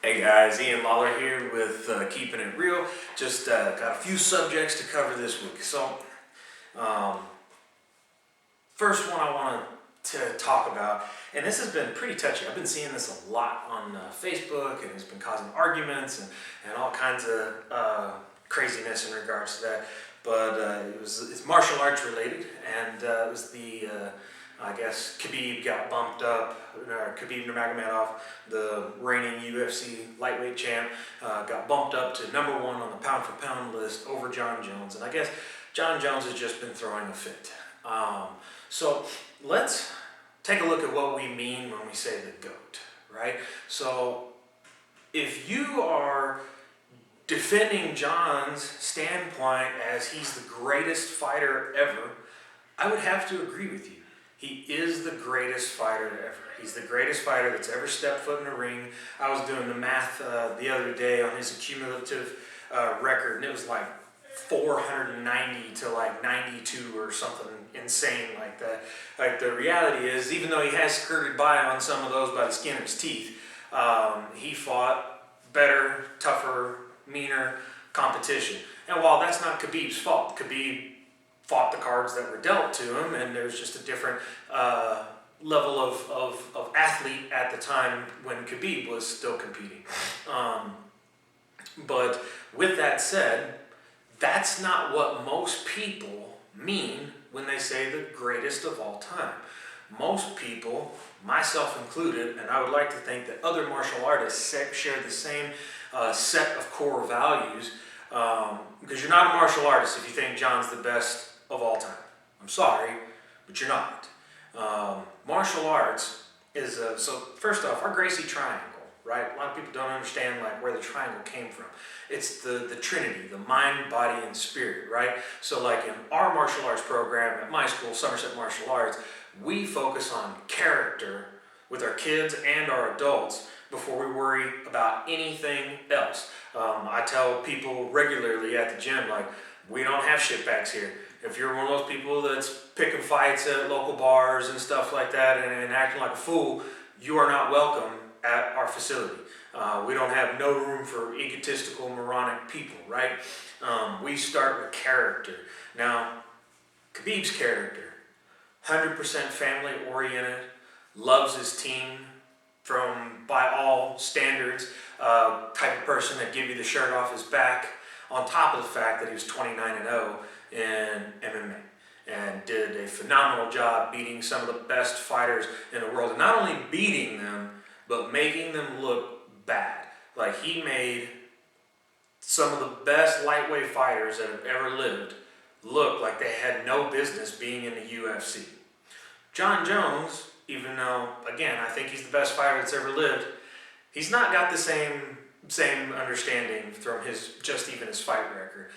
Hey guys, Ian Lawler here with Keeping It Real. Just got a few subjects to cover this week. So, um, first one I want to talk about, and this has been pretty touchy. I've been seeing this a lot on Facebook, and it's been causing arguments and all kinds of craziness in regards to that. But it's martial arts related, and it was I guess Khabib got bumped up, or Khabib Nurmagomedov, the reigning UFC lightweight champ, got bumped up to #1 on the pound for pound list over John Jones. And I guess John Jones has just been throwing a fit. So let's take a look at what we mean when we say the GOAT, right? So if you are defending John's standpoint as he's the greatest fighter ever, I would have to agree with you. He is the greatest fighter ever. He's the greatest fighter that's ever stepped foot in the ring. I was doing the math the other day on his cumulative record, and it was like 490 to like 92 or something insane like that. Like, the reality is, even though he has skirted by on some of those by the skin of his teeth, he fought better, tougher, meaner competition. And while that's not Khabib's fault, Khabib fought the cards that were dealt to him, and there's just a different level of athlete at the time when Khabib was still competing. But with that said, that's not what most people mean when they say the greatest of all time. Most people, myself included, and I would like to think that other martial artists share the same set of core values, because you're not a martial artist if you think John's the best of all time. I'm sorry, but you're not. Martial arts is so first off, our Gracie triangle, right? A lot of people don't understand like where the triangle came from. It's the Trinity, the mind, body, and spirit, right? So like in our martial arts program at my school, Somerset Martial Arts, we focus on character with our kids and our adults before we worry about anything else. I tell people regularly at the gym, like, we don't have shitbags here. If you're one of those people that's picking fights at local bars and stuff like that and acting like a fool, you are not welcome at our facility. We don't have no room for egotistical, moronic people, right? We start with character. Now, Khabib's character, 100% family oriented, loves his team by all standards, type of person that give you the shirt off his back, on top of the fact that he was 29-0 in MMA and did a phenomenal job beating some of the best fighters in the world. And not only beating them, but making them look bad. Like, he made some of the best lightweight fighters that have ever lived look like they had no business being in the UFC. John Jones, even though, again, I think he's the best fighter that's ever lived, he's not got the same understanding from even his fight record.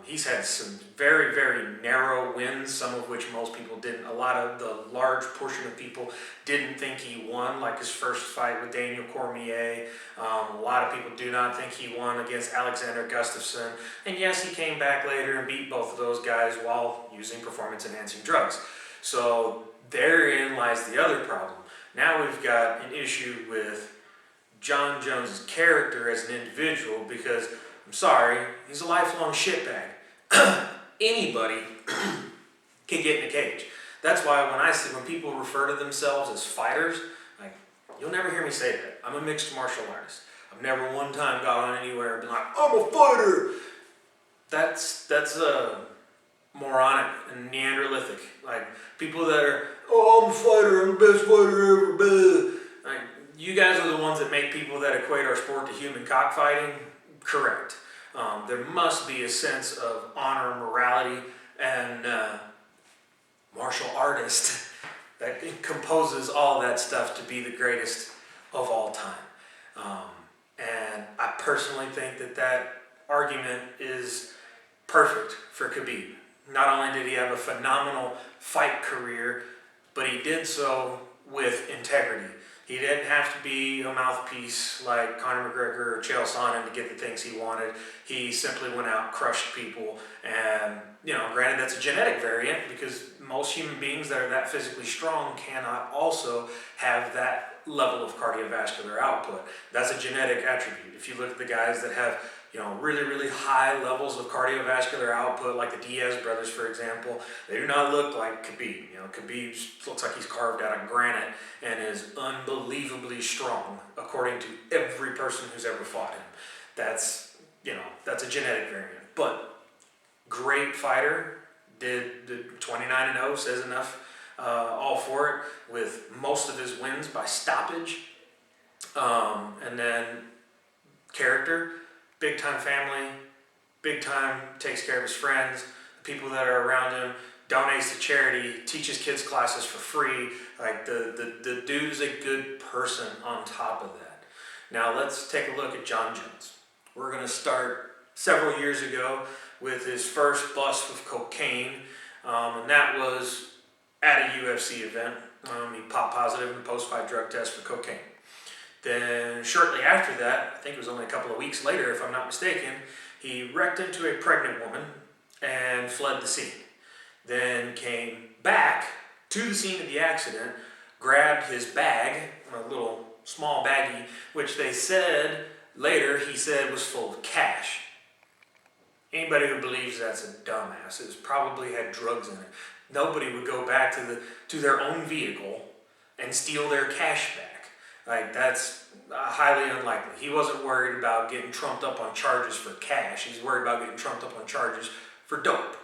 He's had some very, very narrow wins, some of which most people didn't. A lot of the large portion of people didn't think he won, like his first fight with Daniel Cormier. A lot of people do not think he won against Alexander Gustafsson. And yes, he came back later and beat both of those guys while using performance-enhancing drugs. So therein lies the other problem. Now we've got an issue with John Jones' character as an individual, because, I'm sorry, he's a lifelong shitbag. Anybody can get in a cage. That's why when people refer to themselves as fighters, like, you'll never hear me say that. I'm a mixed martial artist. I've never one time got on anywhere and been like, I'm a fighter. That's moronic and Neanderthalic. Like, people that are, I'm a fighter, I'm the best fighter ever, blah. Like, you guys are the ones that make people that equate our sport to human cockfighting. Correct. There must be a sense of honor, morality, and martial artist that composes all that stuff to be the greatest of all time. And I personally think that argument is perfect for Khabib. Not only did he have a phenomenal fight career, but he did so with integrity. He didn't have to be a mouthpiece like Conor McGregor or Chael Sonnen to get the things he wanted. He simply went out, crushed people, and, granted that's a genetic variant, because most human beings that are that physically strong cannot also have that level of cardiovascular output. That's a genetic attribute. If you look at the guys that have, really, really high levels of cardiovascular output, like the Diaz brothers, for example, they do not look like Khabib. Khabib looks like he's carved out of granite and is unbelievably strong, according to every person who's ever fought him. That's a genetic variant. But great fighter, did the 29-0, says enough, all for it, with most of his wins by stoppage. And then character, big time family, big time takes care of his friends, the people that are around him, donates to charity, teaches kids classes for free. Like the dude is a good person on top of that. Now let's take a look at John Jones. We're going to start several years ago with his first bust with cocaine, and that was at a UFC event. He popped positive in the post-fight drug test for cocaine. Then shortly after that, I think it was only a couple of weeks later if I'm not mistaken, he wrecked into a pregnant woman and fled the scene. Then came back to the scene of the accident, grabbed his bag, a little small baggie, which they said later he said was full of cash. Anybody who believes that's a dumbass. It's probably had drugs in it. Nobody would go back to their own vehicle and steal their cash back. Like, that's highly unlikely. He wasn't worried about getting trumped up on charges for cash. He's worried about getting trumped up on charges for dope.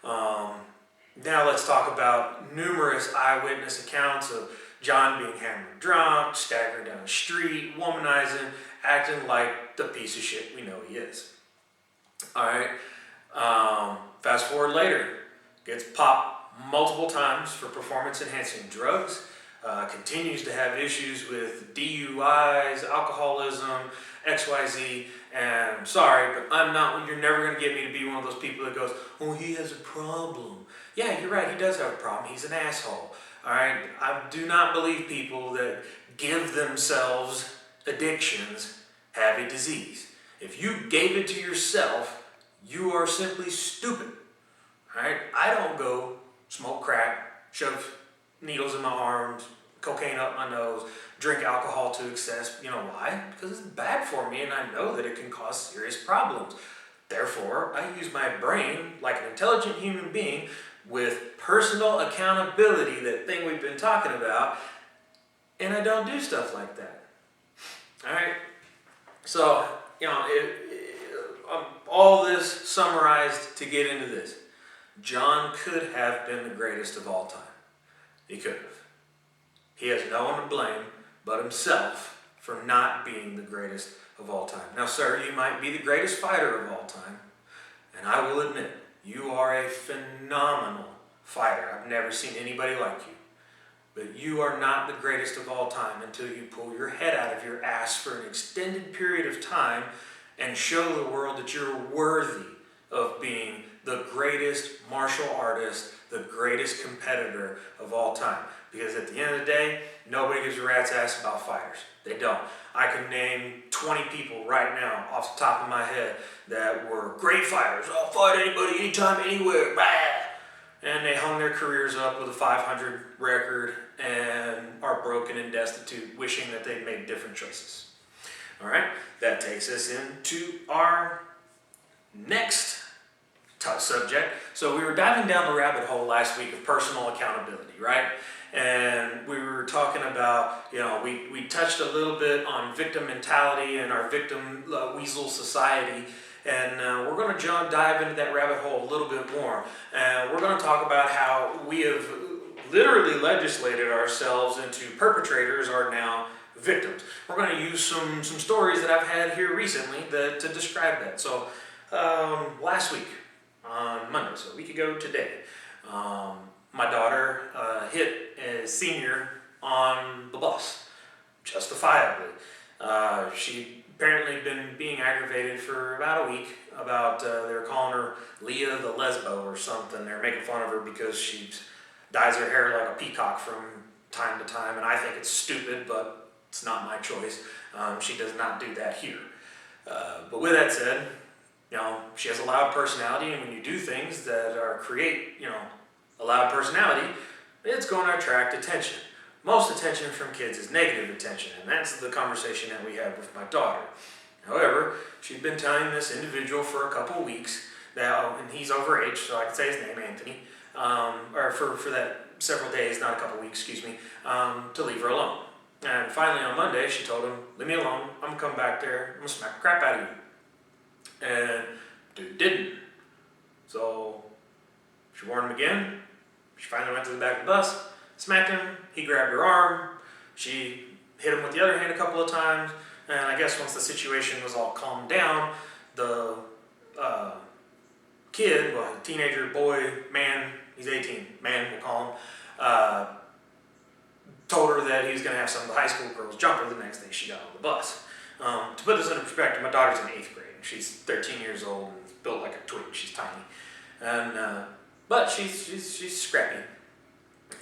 Now let's talk about numerous eyewitness accounts of John being hammered drunk, staggering down the street, womanizing, acting like the piece of shit we know he is. Alright, fast forward later, gets popped multiple times for performance-enhancing drugs, continues to have issues with DUIs, alcoholism, XYZ, and I'm sorry, but you're never going to get me to be one of those people that goes, oh, he has a problem. Yeah, you're right, he does have a problem, he's an asshole. Alright, I do not believe people that give themselves addictions have a disease. If you gave it to yourself, you are simply stupid. Alright? I don't go smoke crack, shove needles in my arms, cocaine up my nose, drink alcohol to excess. You know why? Because it's bad for me and I know that it can cause serious problems. Therefore, I use my brain like an intelligent human being with personal accountability, that thing we've been talking about, and I don't do stuff like that. Alright? So, all this summarized to get into this. John could have been the greatest of all time. He could have. He has no one to blame but himself for not being the greatest of all time. Now, sir, you might be the greatest fighter of all time, and I will admit, you are a phenomenal fighter. I've never seen anybody like you. But you are not the greatest of all time until you pull your head out of your ass for an extended period of time and show the world that you're worthy of being the greatest martial artist, the greatest competitor of all time. Because at the end of the day, nobody gives a rat's ass about fighters. They don't. I can name 20 people right now off the top of my head that were great fighters. I'll fight anybody, anytime, anywhere. Bah! And they hung their careers up with a 500 record and are broken and destitute, wishing that they'd made different choices. All right, that takes us into our next subject. So we were diving down the rabbit hole last week of personal accountability, right? And we were talking about, we touched a little bit on victim mentality and our victim weasel society. And we're going to dive into that rabbit hole a little bit more. And we're going to talk about how we have literally legislated ourselves into perpetrators are now victims. We're going to use some stories that I've had here recently to describe that. So last week, on Monday, so a week ago today, my daughter hit a senior on the bus, justifiably. She apparently been being aggravated for about a week about, they were calling her Leah the Lesbo or something. They're making fun of her because she dyes her hair like a peacock from time to time, and I think it's stupid, but it's not my choice. She does not do that here. But with that said, she has a loud personality, and when you do things that create, a loud personality, it's going to attract attention. most attention from kids is negative attention, and that's the conversation that we have with my daughter. However, she'd been telling this individual for a couple of weeks now, and he's overage, so I can say his name, Anthony, or for that several days, not a couple of weeks, excuse me, to leave her alone. And finally on Monday, she told him, leave me alone, I'm going to come back there, I'm going to smack the crap out of you. And dude didn't. So she warned him again. She finally went to the back of the bus, smacked him, he grabbed her arm, she hit him with the other hand a couple of times, and I guess once the situation was all calmed down, the kid, well, teenager, boy, man, he's 18, man, we'll call him, told her that he was going to have some of the high school girls jump her the next day she got on the bus. To put this into perspective, my daughter's in 8th grade. She's 13 years old and built like a twig. She's tiny. And, but she's scrappy.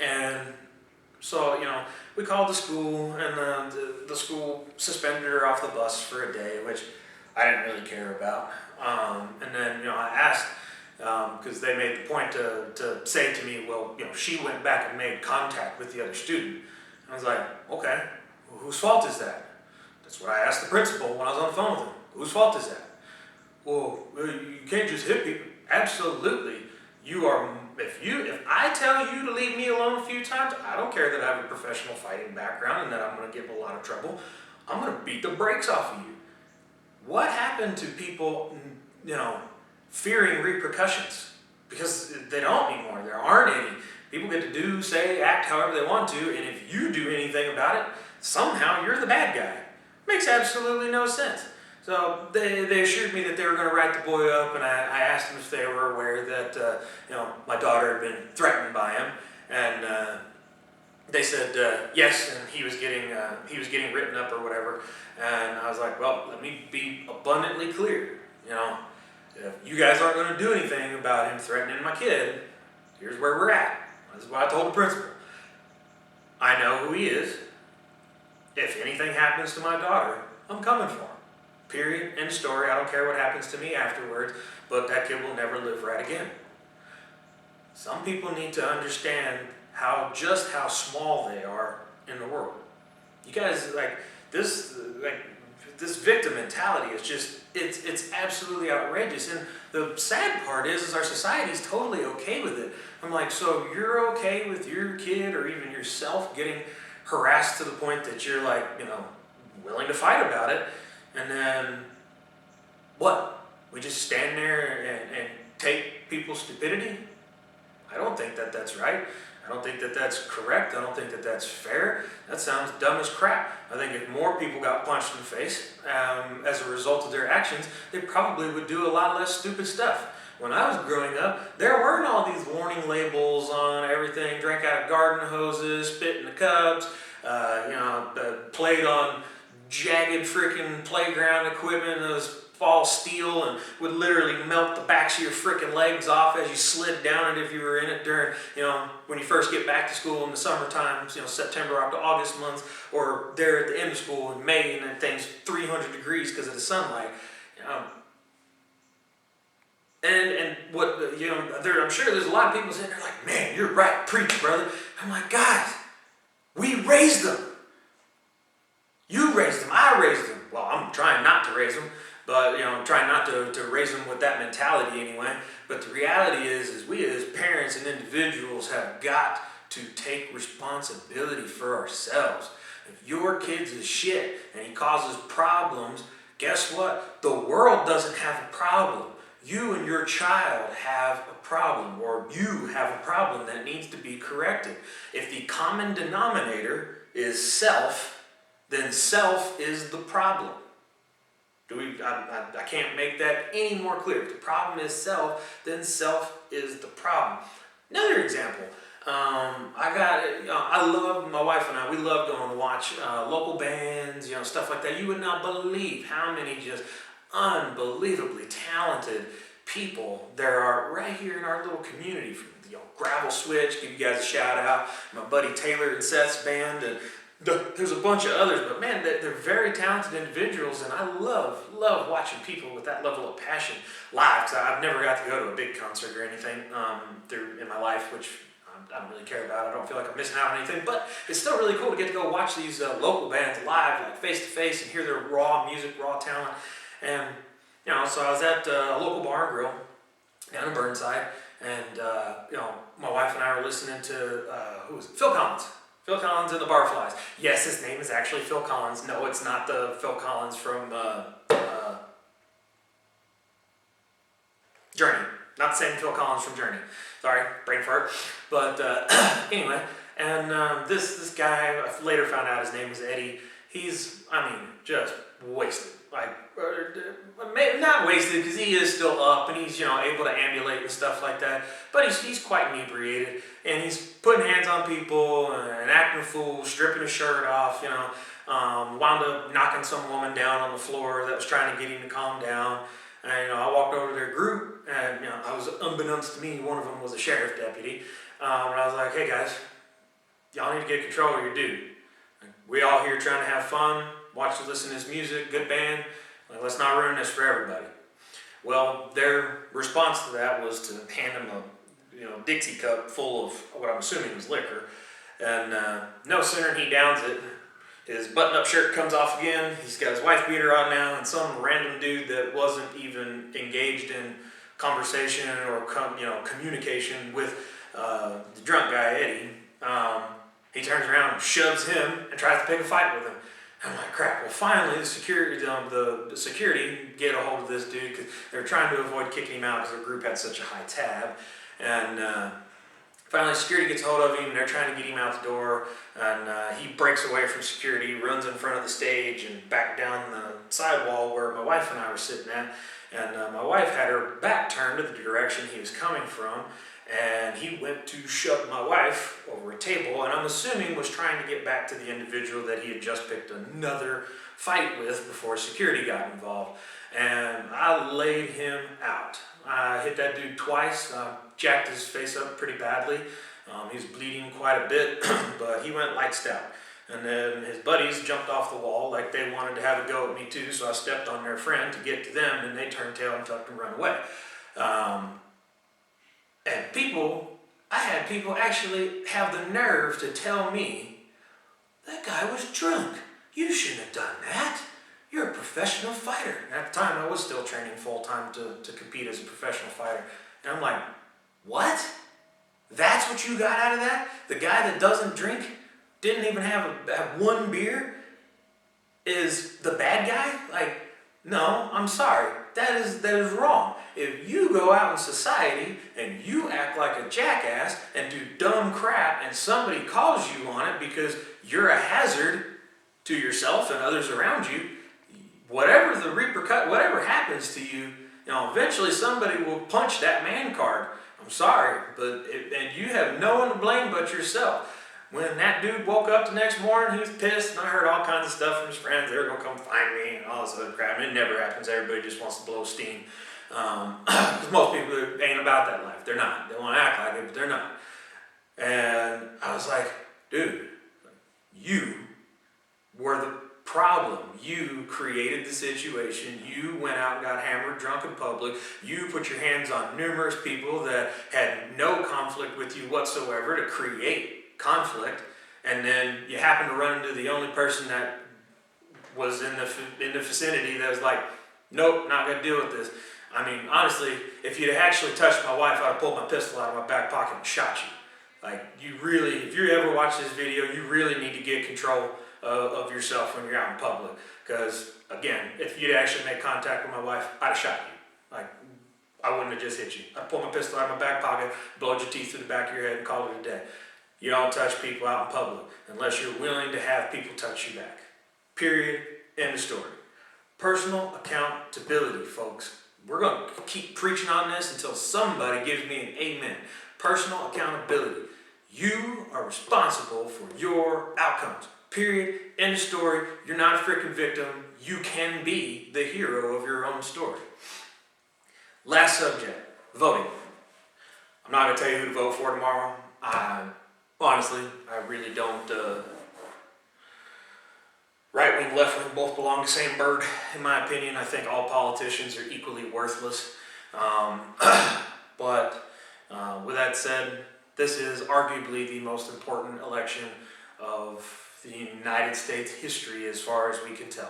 And so, we called the school, and the school suspended her off the bus for a day, which I didn't really care about. And then, I asked, because they made the point to say to me, well, she went back and made contact with the other student. I was like, okay, well, whose fault is that? That's what I asked the principal when I was on the phone with him. Whose fault is that? Well, you can't just hit people. Absolutely. If I tell you to leave me alone a few times, I don't care that I have a professional fighting background and that I'm going to get in a lot of trouble. I'm going to beat the brakes off of you. What happened to people, fearing repercussions? Because they don't anymore. There aren't any. People get to do, say, act however they want to, and if you do anything about it, somehow you're the bad guy. Makes absolutely no sense. So they assured me that they were going to write the boy up, and I asked them if they were aware that my daughter had been threatened by him, and they said yes, and he was getting written up or whatever. And I was like, well, let me be abundantly clear. If you guys aren't going to do anything about him threatening my kid, here's where we're at. This is what I told the principal. I know who he is. If anything happens to my daughter, I'm coming for him. Period. End of story. I don't care what happens to me afterwards, but that kid will never live right again. Some people need to understand how small they are in the world. You guys, this victim mentality is just, it's absolutely outrageous. And the sad part is our society's totally okay with it. I'm like, so you're okay with your kid or even yourself getting harassed to the point that you're willing to fight about it, and then what? We just stand there and take people's stupidity? I don't think that that's right. I don't think that that's correct. I don't think that that's fair. That sounds dumb as crap. I think if more people got punched in the face as a result of their actions, they probably would do a lot less stupid stuff. When I was growing up, there weren't all these warning labels on everything. Drank out of garden hoses, spit in the cups, played on jagged freaking playground equipment that was all steel and would literally melt the backs of your freaking legs off as you slid down it if you were in it during, when you first get back to school in the summertime, September up to August months, or there at the end of school in May and then things 300 degrees because of the sunlight. And what, I'm sure there's a lot of people sitting there like, man, you're right, preach, brother. I'm like, guys, we raised them. You raised them, I raised them. Well, I'm trying not to raise them, but, I'm trying not to raise them with that mentality anyway. But the reality is we as parents and individuals have got to take responsibility for ourselves. If your kid's is shit and he causes problems, guess what? The world doesn't have a problem. You and your child have a problem, or you have a problem that needs to be corrected. If the common denominator is self, then self is the problem. I can't make that any more clear. If the problem is self, then self is the problem. Another example. I love, my wife and I, we love going to watch local bands, stuff like that. You would not believe how many just unbelievably talented people there are right here in our little community. From Gravel Switch, give you guys a shout out. My buddy Taylor and Seth's band, and there's a bunch of others. But man, they're very talented individuals, and I love watching people with that level of passion live. Because I've never got to go to a big concert or anything in my life, which I don't really care about it. I don't feel like I'm missing out on anything, but it's still really cool to get to go watch these local bands live, like face to face, and hear their raw music, raw talent. And so I was at a local bar and grill down in Burnside, and my wife and I were listening to who was it? Phil Collins. Phil Collins and the Barflies. Yes, his name is actually Phil Collins. No, it's not the Phil Collins from Journey. Not the same Phil Collins from Journey. Sorry, brain fart. But anyway, and this guy, I later found out his name was Eddie. He's, just wasted. Like, maybe not wasted because he is still up and he's, able to ambulate and stuff like that. But he's quite inebriated and he's putting hands on people and acting a fool, stripping his shirt off, wound up knocking some woman down on the floor that was trying to get him to calm down. And I walked over to their group, and I was, unbeknownst to me, one of them was a sheriff deputy. And I was like, "Hey guys, y'all need to get control of your dude. We all here trying to have fun, listen to his music, good band. Like, let's not ruin this for everybody." Well, their response to that was to hand him a Dixie cup full of what I'm assuming was liquor. And no sooner he downs it, his button-up shirt comes off again. He's got his wife beater on now, and some random dude that wasn't even engaged in conversation or communication with the drunk guy Eddie. He turns around and shoves him and tries to pick a fight with him. I'm like, crap. Well, finally, the security get a hold of this dude because they're trying to avoid kicking him out because the group had such a high tab. And finally, security gets a hold of him, and they're trying to get him out the door, and he breaks away from security, runs in front of the stage, and back down the sidewall where my wife and I were sitting at, and my wife had her back turned to the direction he was coming from, and he went to shove my wife over a table, and I'm assuming was trying to get back to the individual that he had just picked another fight with before security got involved, and I laid him out. I hit that dude twice, jacked his face up pretty badly. He was bleeding quite a bit, but he went lights out. And then his buddies jumped off the wall like they wanted to have a go at me too, so I stepped on their friend to get to them, and they turned tail and tucked and run away. I had people actually have the nerve to tell me, "That guy was drunk. You shouldn't have done that. You're a professional fighter." And at the time, I was still training full-time to compete as a professional fighter. And I'm like, what? That's what you got out of that? The guy that doesn't drink, didn't even have one beer, is the bad guy? Like, no, I'm sorry. That is wrong. If you go out in society and you act like a jackass and do dumb crap and somebody calls you on it because you're a hazard to yourself and others around you, whatever happens to you, eventually somebody will punch that man card. I'm sorry, and you have no one to blame but yourself. When that dude woke up the next morning, he was pissed, and I heard all kinds of stuff from his friends. They were going to come find me and all this other crap. And it never happens. Everybody just wants to blow steam. Because most people ain't about that life. They're not. They want to act like it, but they're not. And I was like, dude, you were the problem. You created the situation. You went out and got hammered, drunk in public. You put your hands on numerous people that had no conflict with you whatsoever to create conflict, and then you happen to run into the only person that was in the vicinity that was like, nope, not gonna deal with this. I mean, honestly, if you'd actually touched my wife, I'd have pulled my pistol out of my back pocket and shot you. Like, if you ever watch this video, you really need to get control of yourself when you're out in public. Because, again, if you'd actually made contact with my wife, I'd have shot you. Like, I wouldn't have just hit you. I'd pull my pistol out of my back pocket, blowed your teeth through the back of your head, and call it a day. You don't touch people out in public unless you're willing to have people touch you back. Period. End of story. Personal accountability, folks. We're going to keep preaching on this until somebody gives me an amen. Personal accountability. You are responsible for your outcomes. Period. End of story. You're not a freaking victim. You can be the hero of your own story. Last subject. Voting. I'm not going to tell you who to vote for tomorrow. Honestly, I really don't. Right wing, left wing both belong to the same bird, in my opinion. I think all politicians are equally worthless. But with that said, this is arguably the most important election of the United States history as far as we can tell.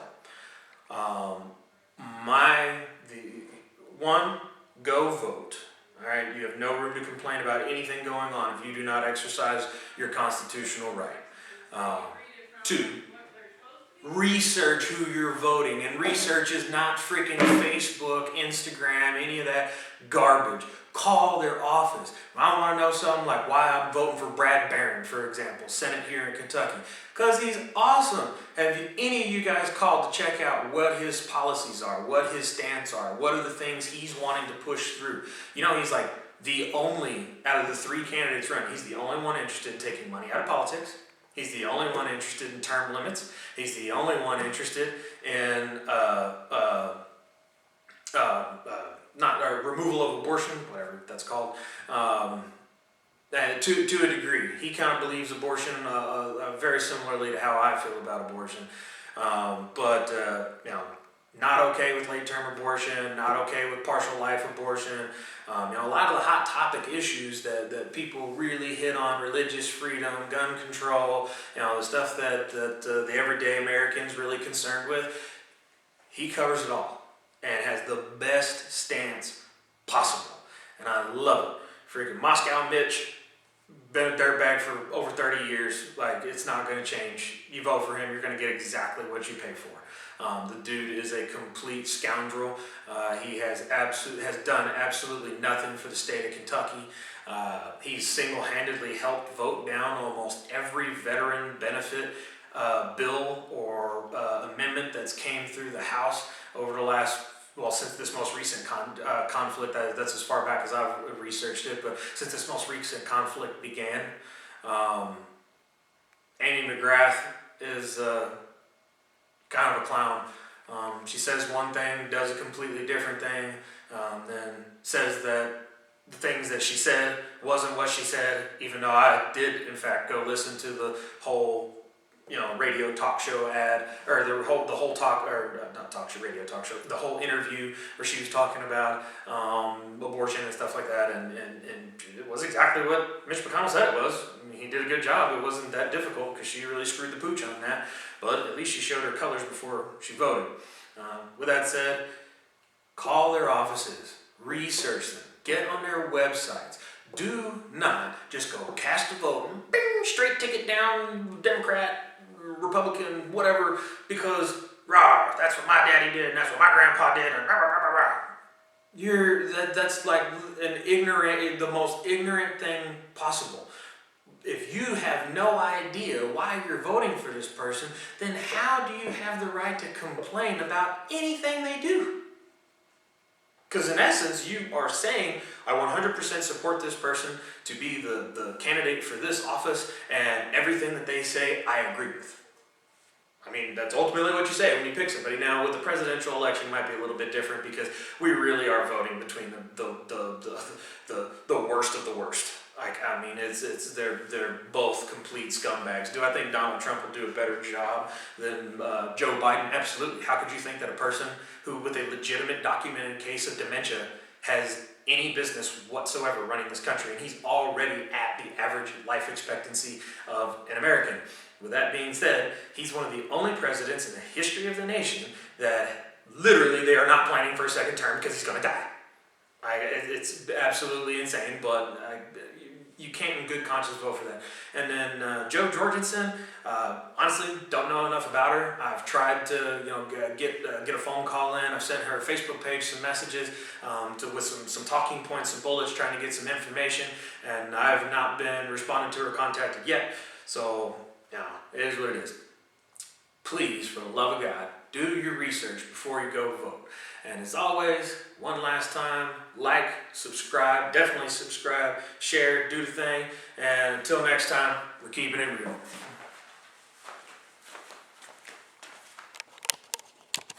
Go vote. All right, you have no room to complain about anything going on if you do not exercise your constitutional right. 2, research who you're voting, and research is not freaking Facebook, Instagram, any of that garbage. Call their office. I want to know something like why I'm voting for Brad Barron, for example, Senate here in Kentucky, because he's awesome. Have any of you guys called to check out what his policies are, what his stance are, what are the things he's wanting to push through? You know, he's like the only, out of the 3 candidates running, he's the only one interested in taking money out of politics. He's the only one interested in term limits. He's the only one interested in removal of abortion, whatever that's called. To a degree, he kind of believes abortion very similarly to how I feel about abortion. Not okay with late-term abortion, not okay with partial life abortion. A lot of the hot topic issues that people really hit on, religious freedom, gun control, the stuff that the everyday American's really concerned with, he covers it all and has the best stance possible. And I love it. Freaking Moscow Mitch, been a dirtbag for over 30 years. Like, it's not going to change. You vote for him, you're going to get exactly what you pay for. The dude is a complete scoundrel. He has done absolutely nothing for the state of Kentucky. He's single-handedly helped vote down almost every veteran benefit bill or amendment that's came through the House over the last, since this most recent conflict. That's as far back as I've researched it, but since this most recent conflict began, Amy McGrath is kind of a clown. She says one thing, does a completely different thing, then says that the things that she said wasn't what she said, even though I did, in fact, go listen to the whole radio talk show ad, or the whole talk, or not talk show, radio talk show, the whole interview where she was talking about abortion and stuff like that, and it was exactly what Mitch McConnell said it was. I mean, he did a good job. It wasn't that difficult because she really screwed the pooch on that, but at least she showed her colors before she voted. With that said, call their offices, research them, get on their websites. Do not just go cast a vote and bing, straight ticket down, Democrat, Republican, whatever, because that's what my daddy did and that's what my grandpa did, and rah, rah, rah, rah. That's like the most ignorant thing possible. If you have no idea why you're voting for this person, then how do you have the right to complain about anything they do? Because in essence, you are saying, I 100% support this person to be the candidate for this office, and everything that they say, I agree with. I mean, that's ultimately what you say when you pick somebody. Now, with the presidential election, it might be a little bit different because we really are voting between the worst of the worst. They're both complete scumbags. Do I think Donald Trump will do a better job than Joe Biden? Absolutely. How could you think that a person who, with a legitimate documented case of dementia, has any business whatsoever running this country, and he's already at the average life expectancy of an American? With that being said, he's one of the only presidents in the history of the nation that literally they are not planning for a second term because he's going to die. It's absolutely insane, but you can't in good conscience vote for that. And then Jo Jorgensen, honestly, don't know enough about her. I've tried to get a phone call in. I've sent her Facebook page some messages with some talking points, some bullets, trying to get some information, and I have not been responded to or contacted yet. So, it is what it is. Please, for the love of God, do your research before you go vote. And as always, one last time, like, subscribe, definitely subscribe, share, do the thing. And until next time, we're keeping it real.